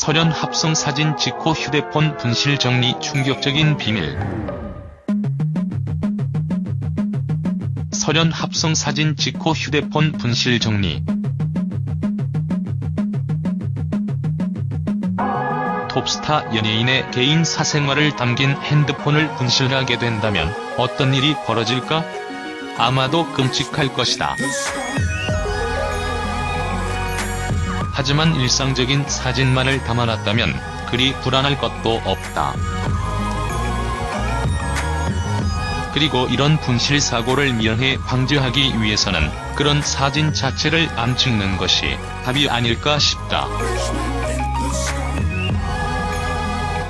설현 합성 사진 직후 휴대폰 분실 정리 충격적인 비밀. 설현 합성 사진 직후 휴대폰 분실 정리. 톱스타 연예인의 개인 사생활을 담긴 핸드폰을 분실하게 된다면 어떤 일이 벌어질까? 아마도 끔찍할 것이다. 하지만 일상적인 사진만을 담아놨다면 그리 불안할 것도 없다. 그리고 이런 분실 사고를 미연에 방지하기 위해서는 그런 사진 자체를 안 찍는 것이 답이 아닐까 싶다.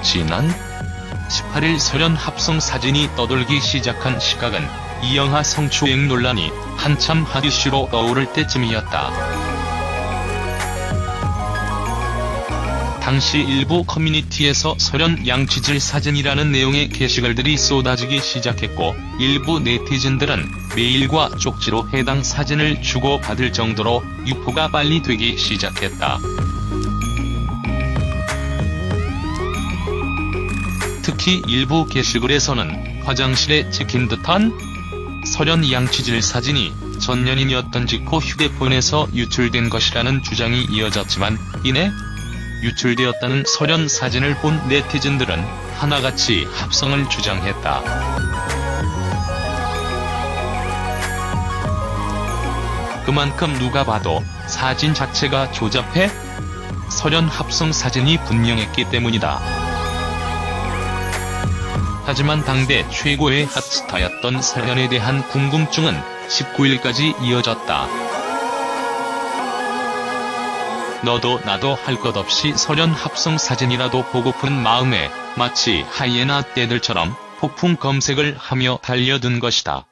지난 18일 설현 합성 사진이 떠돌기 시작한 시각은 이영하 성추행 논란이 한참 핫 이슈로 떠오를 때쯤이었다. 당시 일부 커뮤니티에서 설현 양치질 사진이라는 내용의 게시글들이 쏟아지기 시작했고 일부 네티즌들은 메일과 쪽지로 해당 사진을 주고받을 정도로 유포가 빨리 되기 시작했다. 특히 일부 게시글에서는 화장실에 찍힌 듯한 설현 양치질 사진이 전년인이었던 직후 휴대폰에서 유출된 것이라는 주장이 이어졌지만 이내 유출되었다는 설현 사진을 본 네티즌들은 하나같이 합성을 주장했다. 그만큼 누가 봐도 사진 자체가 조잡해 설현 합성 사진이 분명했기 때문이다. 하지만 당대 최고의 핫스타였던 설현에 대한 궁금증은 19일까지 이어졌다. 너도 나도 할 것 없이 설현 합성 사진이라도 보고픈 마음에 마치 하이에나 떼들처럼 폭풍 검색을 하며 달려든 것이다.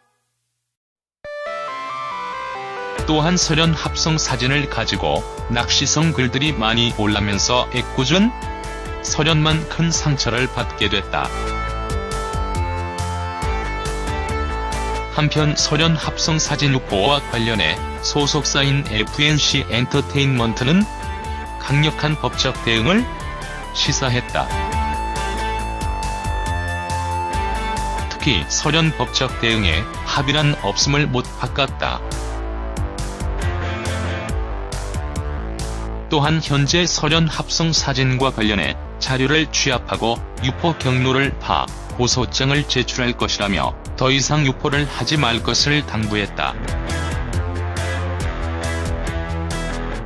또한 설현 합성 사진을 가지고 낚시성 글들이 많이 올라면서 애꿎은 설현만 큰 상처를 받게 됐다. 한편 설현 합성 사진 유포와 관련해 소속사인 FNC 엔터테인먼트는 강력한 법적 대응을 시사했다. 특히 설현 법적 대응에 합의란 없음을 못 바꿨다. 또한 현재 설현 합성 사진과 관련해 자료를 취합하고 유포 경로를 파 고소장을 제출할 것이라며 더 이상 유포를 하지 말 것을 당부했다.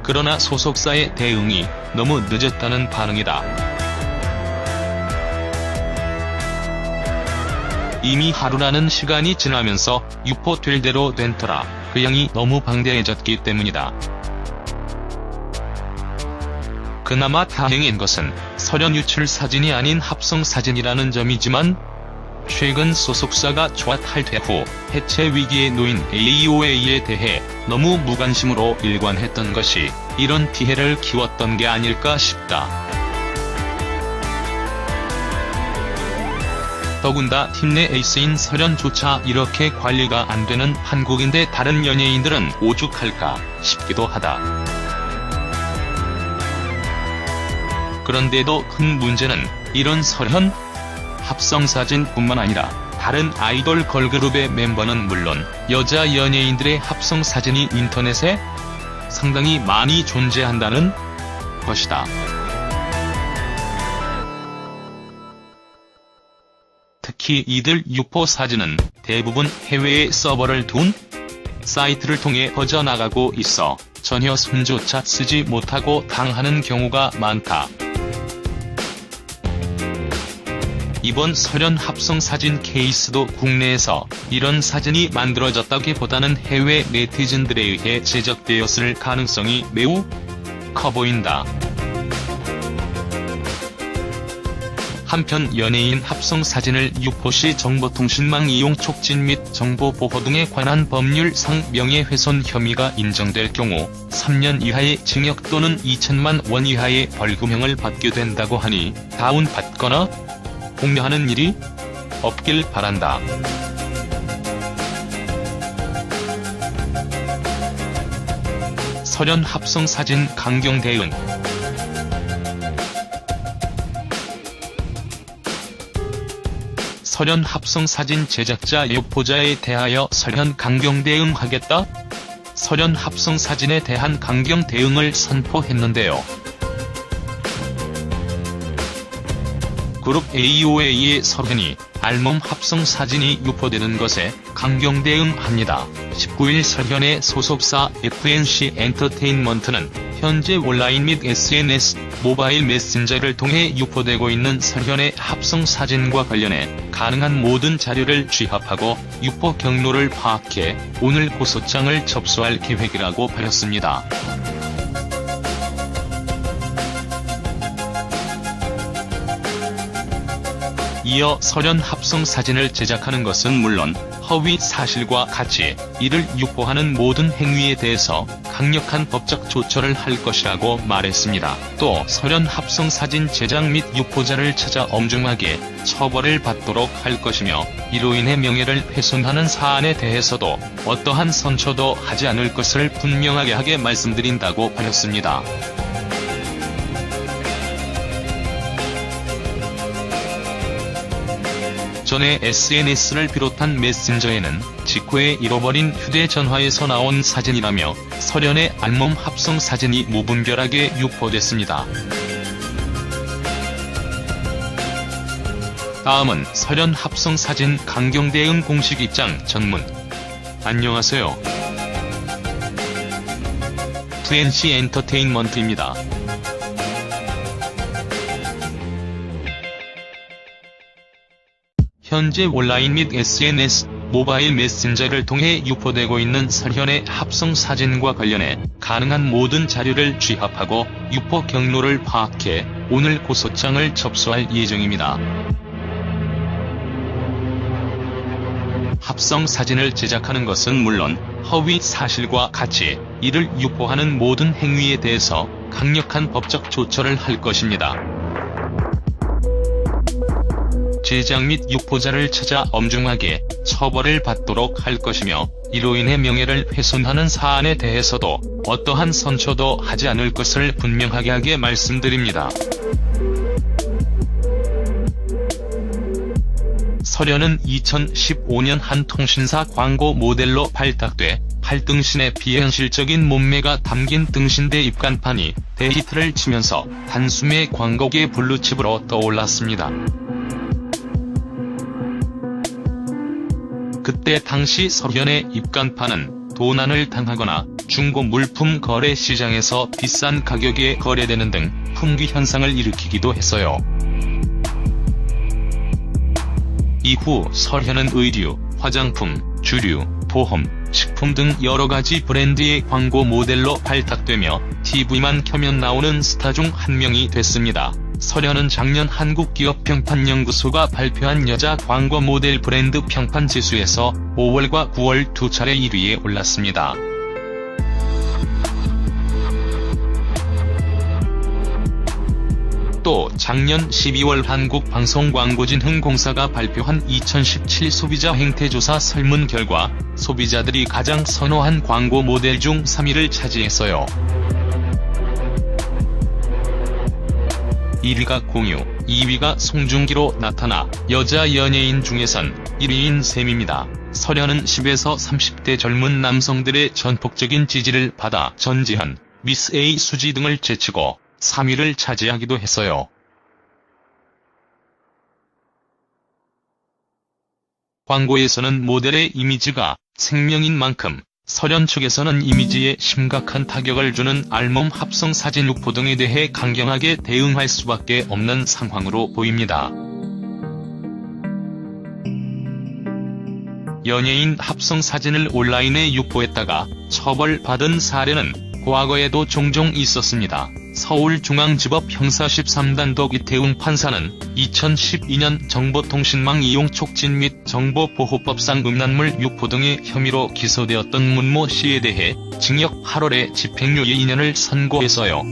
그러나 소속사의 대응이 너무 늦었다는 반응이다. 이미 하루라는 시간이 지나면서 유포될 대로 된 터라 그 양이 너무 방대해졌기 때문이다. 그나마 다행인 것은 설현 유출 사진이 아닌 합성 사진이라는 점이지만 최근 소속사가 조합 탈퇴 후 해체 위기에 놓인 AOA에 대해 너무 무관심으로 일관했던 것이 이런 피해를 키웠던 게 아닐까 싶다. 더군다나 팀 내 에이스인 설현조차 이렇게 관리가 안 되는 한국인데 다른 연예인들은 오죽할까 싶기도 하다. 그런데도 큰 문제는 이런 설현 합성 사진뿐만 아니라 다른 아이돌 걸그룹의 멤버는 물론 여자 연예인들의 합성 사진이 인터넷에 상당히 많이 존재한다는 것이다. 특히 이들 유포 사진은 대부분 해외에 서버를 둔 사이트를 통해 퍼져나가고 있어 전혀 손조차 쓰지 못하고 당하는 경우가 많다. 이번 설현 합성 사진 케이스도 국내에서 이런 사진이 만들어졌다기보다는 해외 네티즌들에 의해 제작되었을 가능성이 매우 커 보인다. 한편 연예인 합성 사진을 유포 시 정보통신망 이용 촉진 및 정보 보호 등에 관한 법률상 명예훼손 혐의가 인정될 경우 3년 이하의 징역 또는 2천만 원 이하의 벌금형을 받게 된다고 하니 다운받거나 공유하는 일이 없길 바란다. 설현 합성사진 강경 대응. 설현 합성사진 제작자 유포자에 대하여 설현 강경 대응하겠다? 설현 합성사진에 대한 강경 대응을 선포했는데요. 그룹 AOA의 설현이 알몸 합성사진이 유포되는 것에 강경 대응합니다. 19일 설현의 소속사 FNC 엔터테인먼트는 현재 온라인 및 SNS, 모바일 메신저를 통해 유포되고 있는 설현의 합성사진과 관련해 가능한 모든 자료를 취합하고 유포 경로를 파악해 오늘 고소장을 접수할 계획이라고 밝혔습니다. 이어 설현 합성사진을 제작하는 것은 물론 허위 사실과 같이 이를 유포하는 모든 행위에 대해서 강력한 법적 조처를 할 것이라고 말했습니다. 또 설현 합성사진 제작 및 유포자를 찾아 엄중하게 처벌을 받도록 할 것이며 이로 인해 명예를 훼손하는 사안에 대해서도 어떠한 선처도 하지 않을 것을 분명하게 말씀드린다고 밝혔습니다. 전에 SNS를 비롯한 메신저에는 직후에 잃어버린 휴대전화에서 나온 사진이라며 설현의 알몸 합성 사진이 무분별하게 유포됐습니다. 다음은 설현 합성 사진 강경 대응 공식 입장 전문. 안녕하세요. FNC 엔터테인먼트입니다. 현재 온라인 및 SNS, 모바일 메신저를 통해 유포되고 있는 설현의 합성 사진과 관련해 가능한 모든 자료를 취합하고 유포 경로를 파악해 오늘 고소장을 접수할 예정입니다. 합성 사진을 제작하는 것은 물론 허위 사실과 같이 이를 유포하는 모든 행위에 대해서 강력한 법적 조처를 할 것입니다. 제작 및 유포자를 찾아 엄중하게 처벌을 받도록 할 것이며 이로 인해 명예를 훼손하는 사안에 대해서도 어떠한 선처도 하지 않을 것을 분명하게 말씀드립니다. 설현은 2015년 한 통신사 광고 모델로 발탁돼 팔등신의 비현실적인 몸매가 담긴 등신대 입간판이 대히트를 치면서 단숨에 광고계 블루칩으로 떠올랐습니다. 그때 당시 설현의 입간판은 도난을 당하거나 중고 물품 거래 시장에서 비싼 가격에 거래되는 등 품귀 현상을 일으키기도 했어요. 이후 설현은 의류, 화장품, 주류, 보험, 식품 등 여러가지 브랜드의 광고 모델로 발탁되며 TV만 켜면 나오는 스타 중 한 명이 됐습니다. 설현은 작년 한국기업평판연구소가 발표한 여자 광고 모델 브랜드 평판 지수에서 5월과 9월 두 차례 1위에 올랐습니다. 또 작년 12월 한국방송광고진흥공사가 발표한 2017 소비자 행태조사 설문 결과 소비자들이 가장 선호한 광고 모델 중 3위를 차지했어요. 1위가 공유, 2위가 송중기로 나타나 여자 연예인 중에선 1위인 셈입니다. 설현은 10에서 30대 젊은 남성들의 전폭적인 지지를 받아 전지현, 미스 A 수지 등을 제치고 3위를 차지하기도 했어요. 광고에서는 모델의 이미지가 생명인 만큼 설현 측에서는 이미지에 심각한 타격을 주는 알몸 합성 사진 유포 등에 대해 강경하게 대응할 수밖에 없는 상황으로 보입니다. 연예인 합성 사진을 온라인에 유포했다가 처벌받은 사례는 과거에도 종종 있었습니다. 서울중앙지법 형사 13단독 이태웅 판사는 2012년 정보통신망 이용 촉진 및 정보보호법상 음란물 유포 등의 혐의로 기소되었던 문모 씨에 대해 징역 8월에 집행유예 2년을 선고했어요.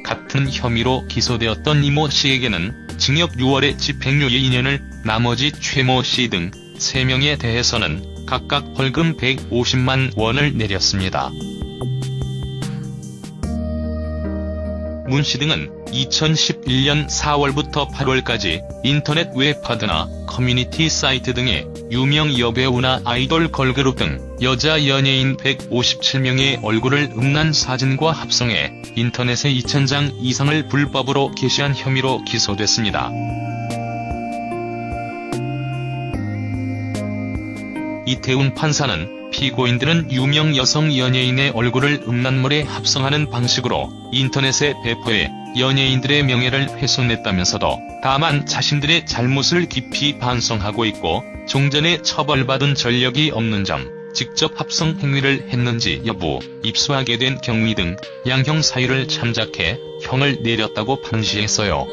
같은 혐의로 기소되었던 이모 씨에게는 징역 6월에 집행유예 2년을, 나머지 최모 씨 등 3명에 대해서는 각각 벌금 150만 원을 내렸습니다. 문 씨 등은 2011년 4월부터 8월까지 인터넷 웹하드나 커뮤니티 사이트 등에 유명 여배우나 아이돌 걸그룹 등 여자 연예인 157명의 얼굴을 음란 사진과 합성해 인터넷에 2,000장 이상을 불법으로 게시한 혐의로 기소됐습니다. 이태훈 판사는 피고인들은 유명 여성 연예인의 얼굴을 음란물에 합성하는 방식으로 인터넷에 배포해 연예인들의 명예를 훼손했다면서도 다만 자신들의 잘못을 깊이 반성하고 있고 종전에 처벌받은 전력이 없는 점, 직접 합성 행위를 했는지 여부, 입수하게 된 경위 등 양형 사유를 참작해 형을 내렸다고 판시했어요.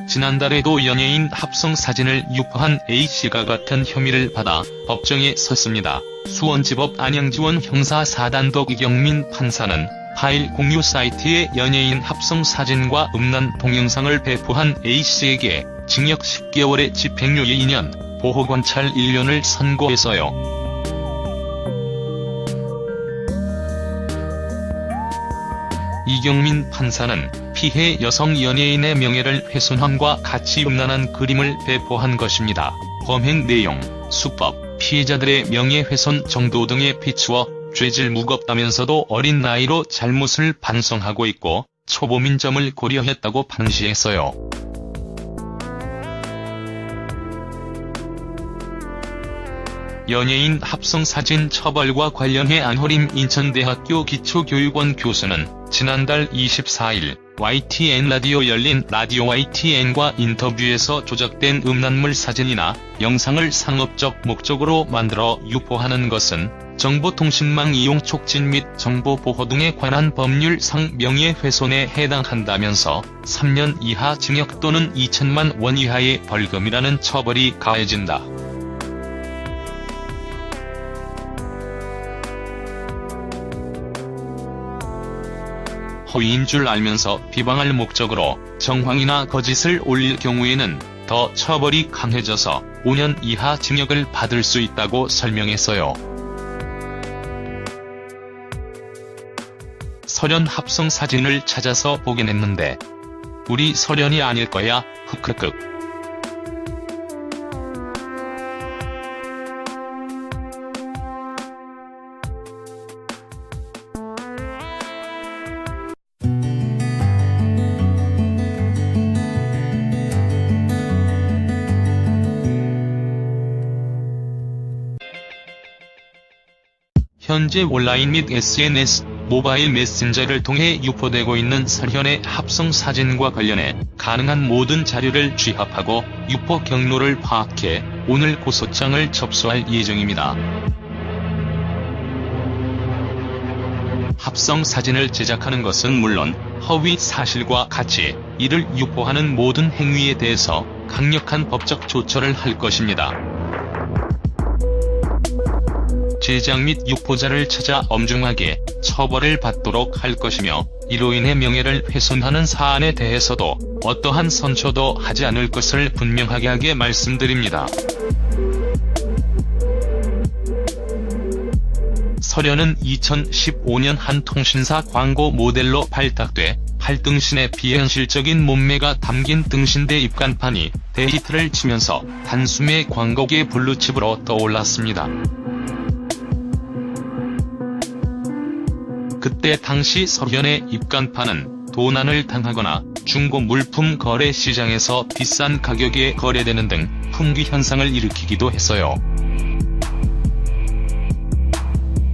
지난달에도 연예인 합성 사진을 유포한 A씨가 같은 혐의를 받아 법정에 섰습니다. 수원지법 안양지원 형사 4단독 이경민 판사는 파일 공유 사이트에 연예인 합성 사진과 음란 동영상을 배포한 A씨에게 징역 10개월에 집행유예 2년, 보호관찰 1년을 선고했어요. 이경민 판사는 피해 여성 연예인의 명예를 훼손함과 같이 음란한 그림을 배포한 것입니다. 범행 내용, 수법, 피해자들의 명예훼손 정도 등에 비추어 죄질 무겁다면서도 어린 나이로 잘못을 반성하고 있고 초범인 점을 고려했다고 판시했어요. 연예인 합성 사진 처벌과 관련해 안호림 인천대학교 기초교육원 교수는 지난달 24일 YTN 라디오 열린 라디오 YTN과 인터뷰에서 조작된 음란물 사진이나 영상을 상업적 목적으로 만들어 유포하는 것은 정보통신망 이용 촉진 및 정보보호 등에 관한 법률상 명예훼손에 해당한다면서 3년 이하 징역 또는 2천만 원 이하의 벌금이라는 처벌이 가해진다. 허위인 줄 알면서 비방할 목적으로 정황이나 거짓을 올릴 경우에는 더 처벌이 강해져서 5년 이하 징역을 받을 수 있다고 설명했어요. 설현 합성 사진을 찾아서 보긴 했는데 우리 설현이 아닐 거야, 흑흑흑. 현재 온라인 및 SNS, 모바일 메신저를 통해 유포되고 있는 설현의 합성 사진과 관련해 가능한 모든 자료를 취합하고 유포 경로를 파악해 오늘 고소장을 접수할 예정입니다. 합성 사진을 제작하는 것은 물론 허위 사실과 같이 이를 유포하는 모든 행위에 대해서 강력한 법적 조처를 할 것입니다. 제작 및 유포자를 찾아 엄중하게 처벌을 받도록 할 것이며 이로 인해 명예를 훼손하는 사안에 대해서도 어떠한 선처도 하지 않을 것을 분명하게 말씀드립니다. 설현은 2015년 한 통신사 광고 모델로 발탁돼 팔등신의 비현실적인 몸매가 담긴 등신대 입간판이 대히트를 치면서 단숨에 광고계 블루칩으로 떠올랐습니다. 그때 당시 설현의 입간판은 도난을 당하거나 중고 물품 거래 시장에서 비싼 가격에 거래되는 등 품귀 현상을 일으키기도 했어요.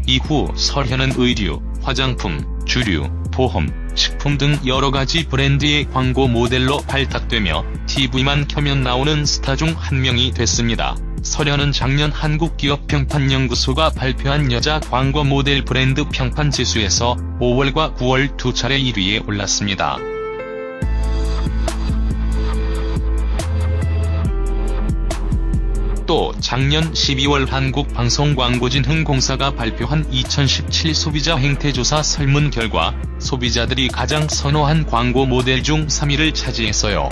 이후 설현은 의류, 화장품, 주류, 보험, 식품 등 여러가지 브랜드의 광고 모델로 발탁되며 TV만 켜면 나오는 스타 중 한 명이 됐습니다. 설현은 작년 한국기업평판연구소가 발표한 여자 광고 모델 브랜드 평판 지수에서 5월과 9월 두 차례 1위에 올랐습니다. 또 작년 12월 한국방송광고진흥공사가 발표한 2017 소비자 행태조사 설문 결과 소비자들이 가장 선호한 광고 모델 중 3위를 차지했어요.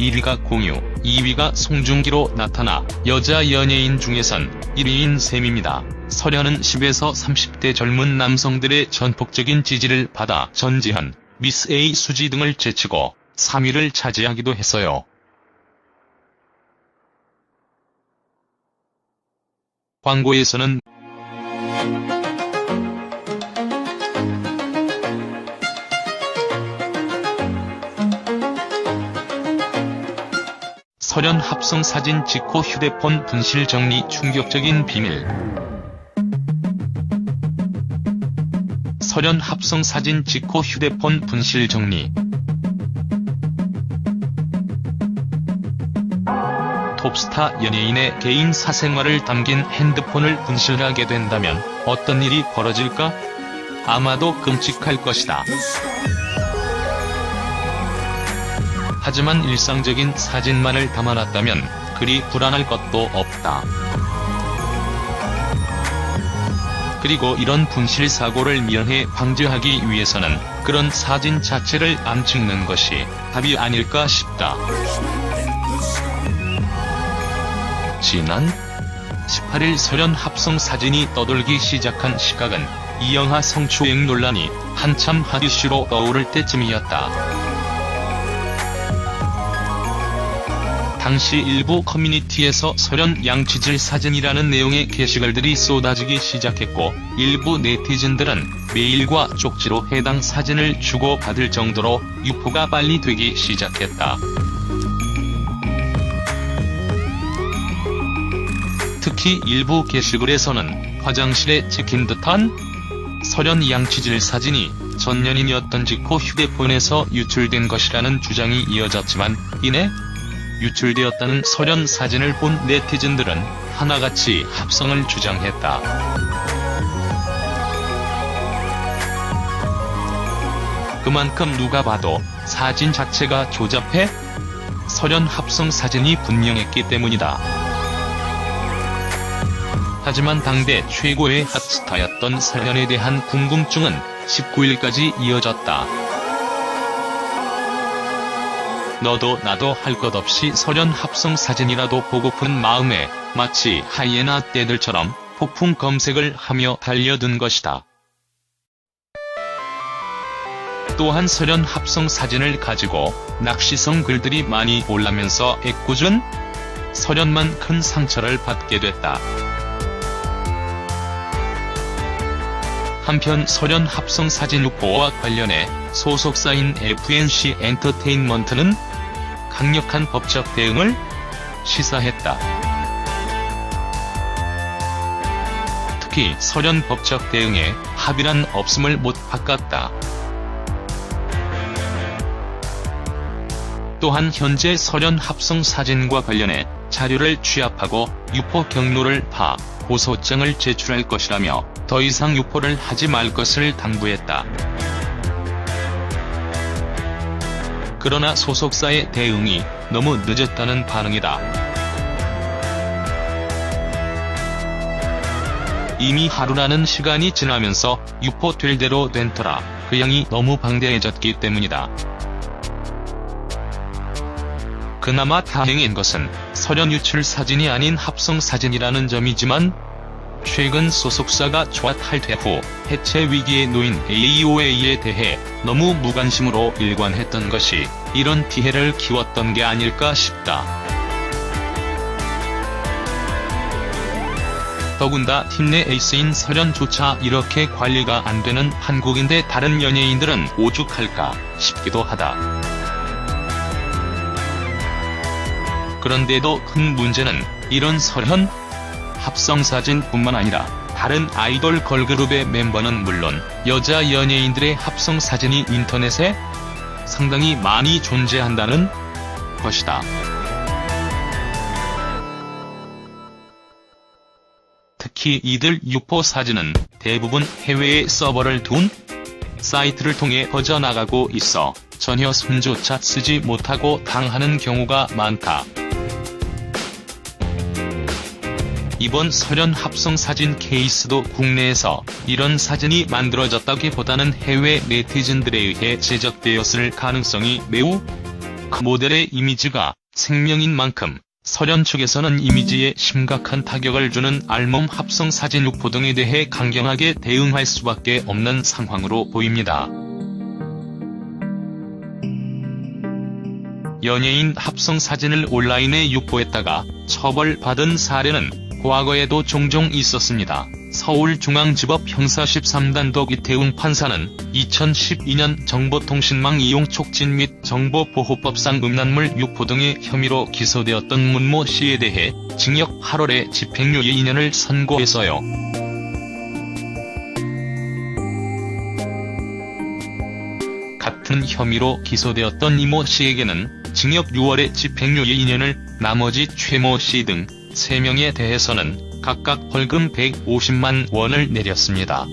1위가 공유, 2위가 송중기로 나타나 여자 연예인 중에선 1위인 셈입니다. 설현은 10에서 30대 젊은 남성들의 전폭적인 지지를 받아 전지현, 미스 A 수지 등을 제치고 3위를 차지하기도 했어요. 광고에서는 설현 합성 사진 찍고 휴대폰 분실 정리 충격적인 비밀. 설현 합성 사진 찍고 휴대폰 분실 정리. 톱스타 연예인의 개인 사생활을 담긴 핸드폰을 분실하게 된다면 어떤 일이 벌어질까? 아마도 끔찍할 것이다. 하지만 일상적인 사진만을 담아놨다면 그리 불안할 것도 없다. 그리고 이런 분실 사고를 미연에 방지하기 위해서는 그런 사진 자체를 안 찍는 것이 답이 아닐까 싶다. 지난 18일 설현 합성 사진이 떠돌기 시작한 시각은 이 영화 성추행 논란이 한참 핫 이슈로 떠오를 때쯤이었다. 당시 일부 커뮤니티에서 설현 양치질 사진이라는 내용의 게시글들이 쏟아지기 시작했고 일부 네티즌들은 메일과 쪽지로 해당 사진을 주고받을 정도로 유포가 빨리 되기 시작했다. 특히 일부 게시글에서는 화장실에 찍힌 듯한 설현 양치질 사진이 전 연인이었던 직후 휴대폰에서 유출된 것이라는 주장이 이어졌지만 이내 유출되었다는 설현 사진을 본 네티즌들은 하나같이 합성을 주장했다. 그만큼 누가 봐도 사진 자체가 조잡해 설현 합성 사진이 분명했기 때문이다. 하지만 당대 최고의 핫스타였던 설현에 대한 궁금증은 19일까지 이어졌다. 너도 나도 할 것 없이 설현 합성 사진이라도 보고픈 마음에 마치 하이에나 떼들처럼 폭풍 검색을 하며 달려든 것이다. 또한 설현 합성 사진을 가지고 낚시성 글들이 많이 올라면서 애꿎은 설현만 큰 상처를 받게 됐다. 한편 설현 합성 사진 유포와 관련해 소속사인 FNC 엔터테인먼트는 강력한 법적 대응을 시사했다. 특히 설현 법적 대응에 합의란 없음을 못 바꿨다. 또한 현재 설현 합성 사진과 관련해 자료를 취합하고 유포 경로를 파 고소장을 제출할 것이라며 더 이상 유포를 하지 말 것을 당부했다. 그러나 소속사의 대응이 너무 늦었다는 반응이다. 이미 하루라는 시간이 지나면서 유포될 대로 된 터라 그 양이 너무 방대해졌기 때문이다. 그나마 다행인 것은 설현 유출 사진이 아닌 합성 사진이라는 점이지만 최근 소속사가 조화 탈퇴 후 해체 위기에 놓인 AOA에 대해 너무 무관심으로 일관했던 것이 이런 피해를 키웠던 게 아닐까 싶다. 더군다나 팀 내 에이스인 설현조차 이렇게 관리가 안 되는 한국인데 다른 연예인들은 오죽할까 싶기도 하다. 그런데도 큰 문제는 이런 설현 합성사진뿐만 아니라 다른 아이돌 걸그룹의 멤버는 물론 여자 연예인들의 합성사진이 인터넷에 상당히 많이 존재한다는 것이다. 특히 이들 유포 사진은 대부분 해외에 서버를 둔 사이트를 통해 퍼져나가고 있어 전혀 손조차 쓰지 못하고 당하는 경우가 많다. 이번 설현 합성 사진 케이스도 국내에서 이런 사진이 만들어졌다기보다는 해외 네티즌들에 의해 제작되었을 가능성이 매우 그 모델의 이미지가 생명인 만큼 설현 측에서는 이미지에 심각한 타격을 주는 알몸 합성 사진 유포 등에 대해 강경하게 대응할 수밖에 없는 상황으로 보입니다. 연예인 합성 사진을 온라인에 유포했다가 처벌받은 사례는 과거에도 종종 있었습니다. 서울중앙지법 형사 13단독 이태웅 판사는 2012년 정보통신망 이용 촉진 및 정보보호법상 음란물 유포 등의 혐의로 기소되었던 문모 씨에 대해 징역 8월에 집행유예 2년을 선고했어요. 같은 혐의로 기소되었던 이모 씨에게는 징역 6월에 집행유예 2년을, 나머지 최모 씨 등 3명에 대해서는 각각 벌금 150만 원을 내렸습니다.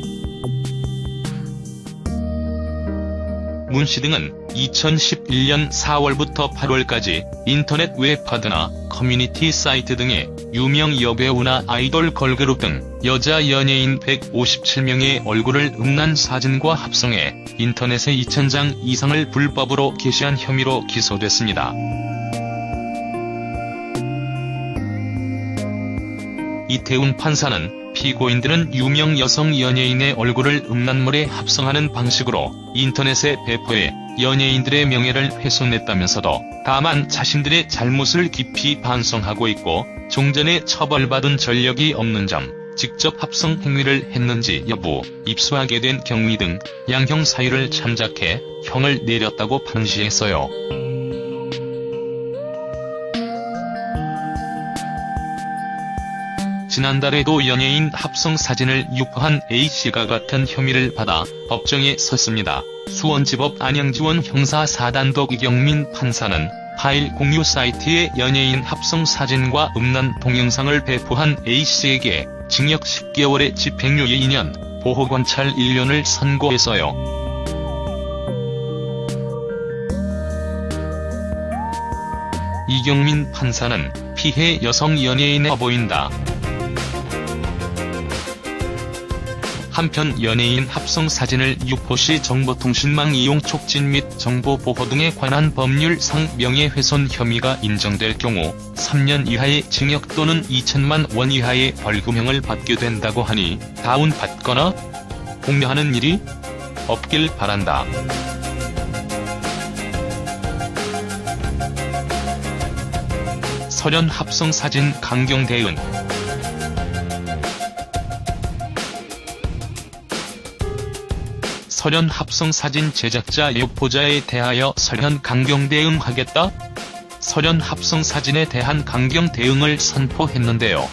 문 씨 등은 2011년 4월부터 8월까지 인터넷 웹하드나 커뮤니티 사이트 등에 유명 여배우나 아이돌 걸그룹 등 여자 연예인 157명의 얼굴을 음란 사진과 합성해 인터넷에 2000장 이상을 불법으로 게시한 혐의로 기소됐습니다. 이태웅 판사는 피고인들은 유명 여성 연예인의 얼굴을 음란물에 합성하는 방식으로 인터넷에 배포해 연예인들의 명예를 훼손했다면서도 다만 자신들의 잘못을 깊이 반성하고 있고 종전에 처벌받은 전력이 없는 점, 직접 합성 행위를 했는지 여부, 입수하게 된 경위 등 양형 사유를 참작해 형을 내렸다고 판시했어요. 지난달에도 연예인 합성 사진을 유포한 A씨가 같은 혐의를 받아 법정에 섰습니다. 수원지법 안양지원 형사 4단독 이경민 판사는 파일 공유 사이트에 연예인 합성 사진과 음란 동영상을 배포한 A씨에게 징역 10개월에 집행유예 2년, 보호관찰 1년을 선고했어요. 이경민 판사는 피해 여성 연예인에 보인다. 한편 연예인 합성 사진을 유포 시 정보통신망 이용 촉진 및 정보보호 등에 관한 법률상 명예훼손 혐의가 인정될 경우 3년 이하의 징역 또는 2천만 원 이하의 벌금형을 받게 된다고 하니 다운받거나 공유하는 일이 없길 바란다. 설현 합성 사진 강경 대응. 설현 합성 사진 제작자 유포자에 대하여 설현 강경 대응하겠다? 설현 합성 사진에 대한 강경 대응을 선포했는데요.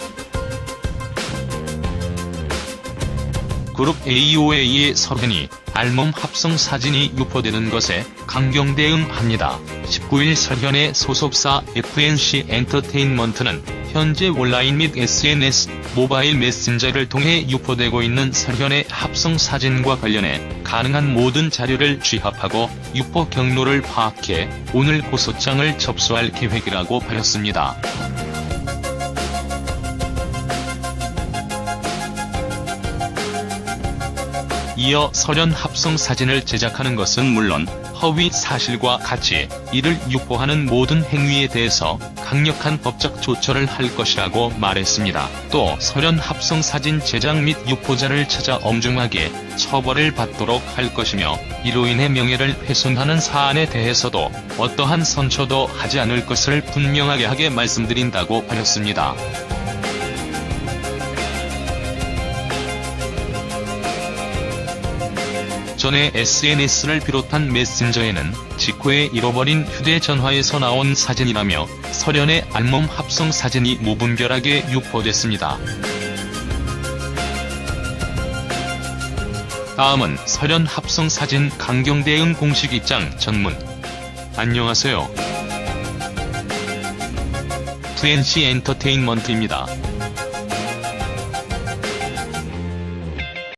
그룹 AOA의 설현이 알몸 합성 사진이 유포되는 것에 강경 대응합니다. 19일 설현의 소속사 FNC 엔터테인먼트는 현재 온라인 및 SNS, 모바일 메신저를 통해 유포되고 있는 설현의 합성 사진과 관련해 가능한 모든 자료를 취합하고 유포 경로를 파악해 오늘 고소장을 접수할 계획이라고 밝혔습니다. 이어 설현 합성 사진을 제작하는 것은 물론 허위 사실과 같이 이를 유포하는 모든 행위에 대해서 강력한 법적 조처를 할 것이라고 말했습니다. 또 설현 합성 사진 제작 및 유포자를 찾아 엄중하게 처벌을 받도록 할 것이며 이로 인해 명예를 훼손하는 사안에 대해서도 어떠한 선처도 하지 않을 것을 분명하게 말씀드린다고 밝혔습니다. 전에 SNS를 비롯한 메신저에는 직후에 잃어버린 휴대전화에서 나온 사진이라며 설현의 알몸 합성 사진이 무분별하게 유포됐습니다. 다음은 설현 합성 사진 강경 대응 공식 입장 전문. 안녕하세요. FNC 엔터테인먼트입니다.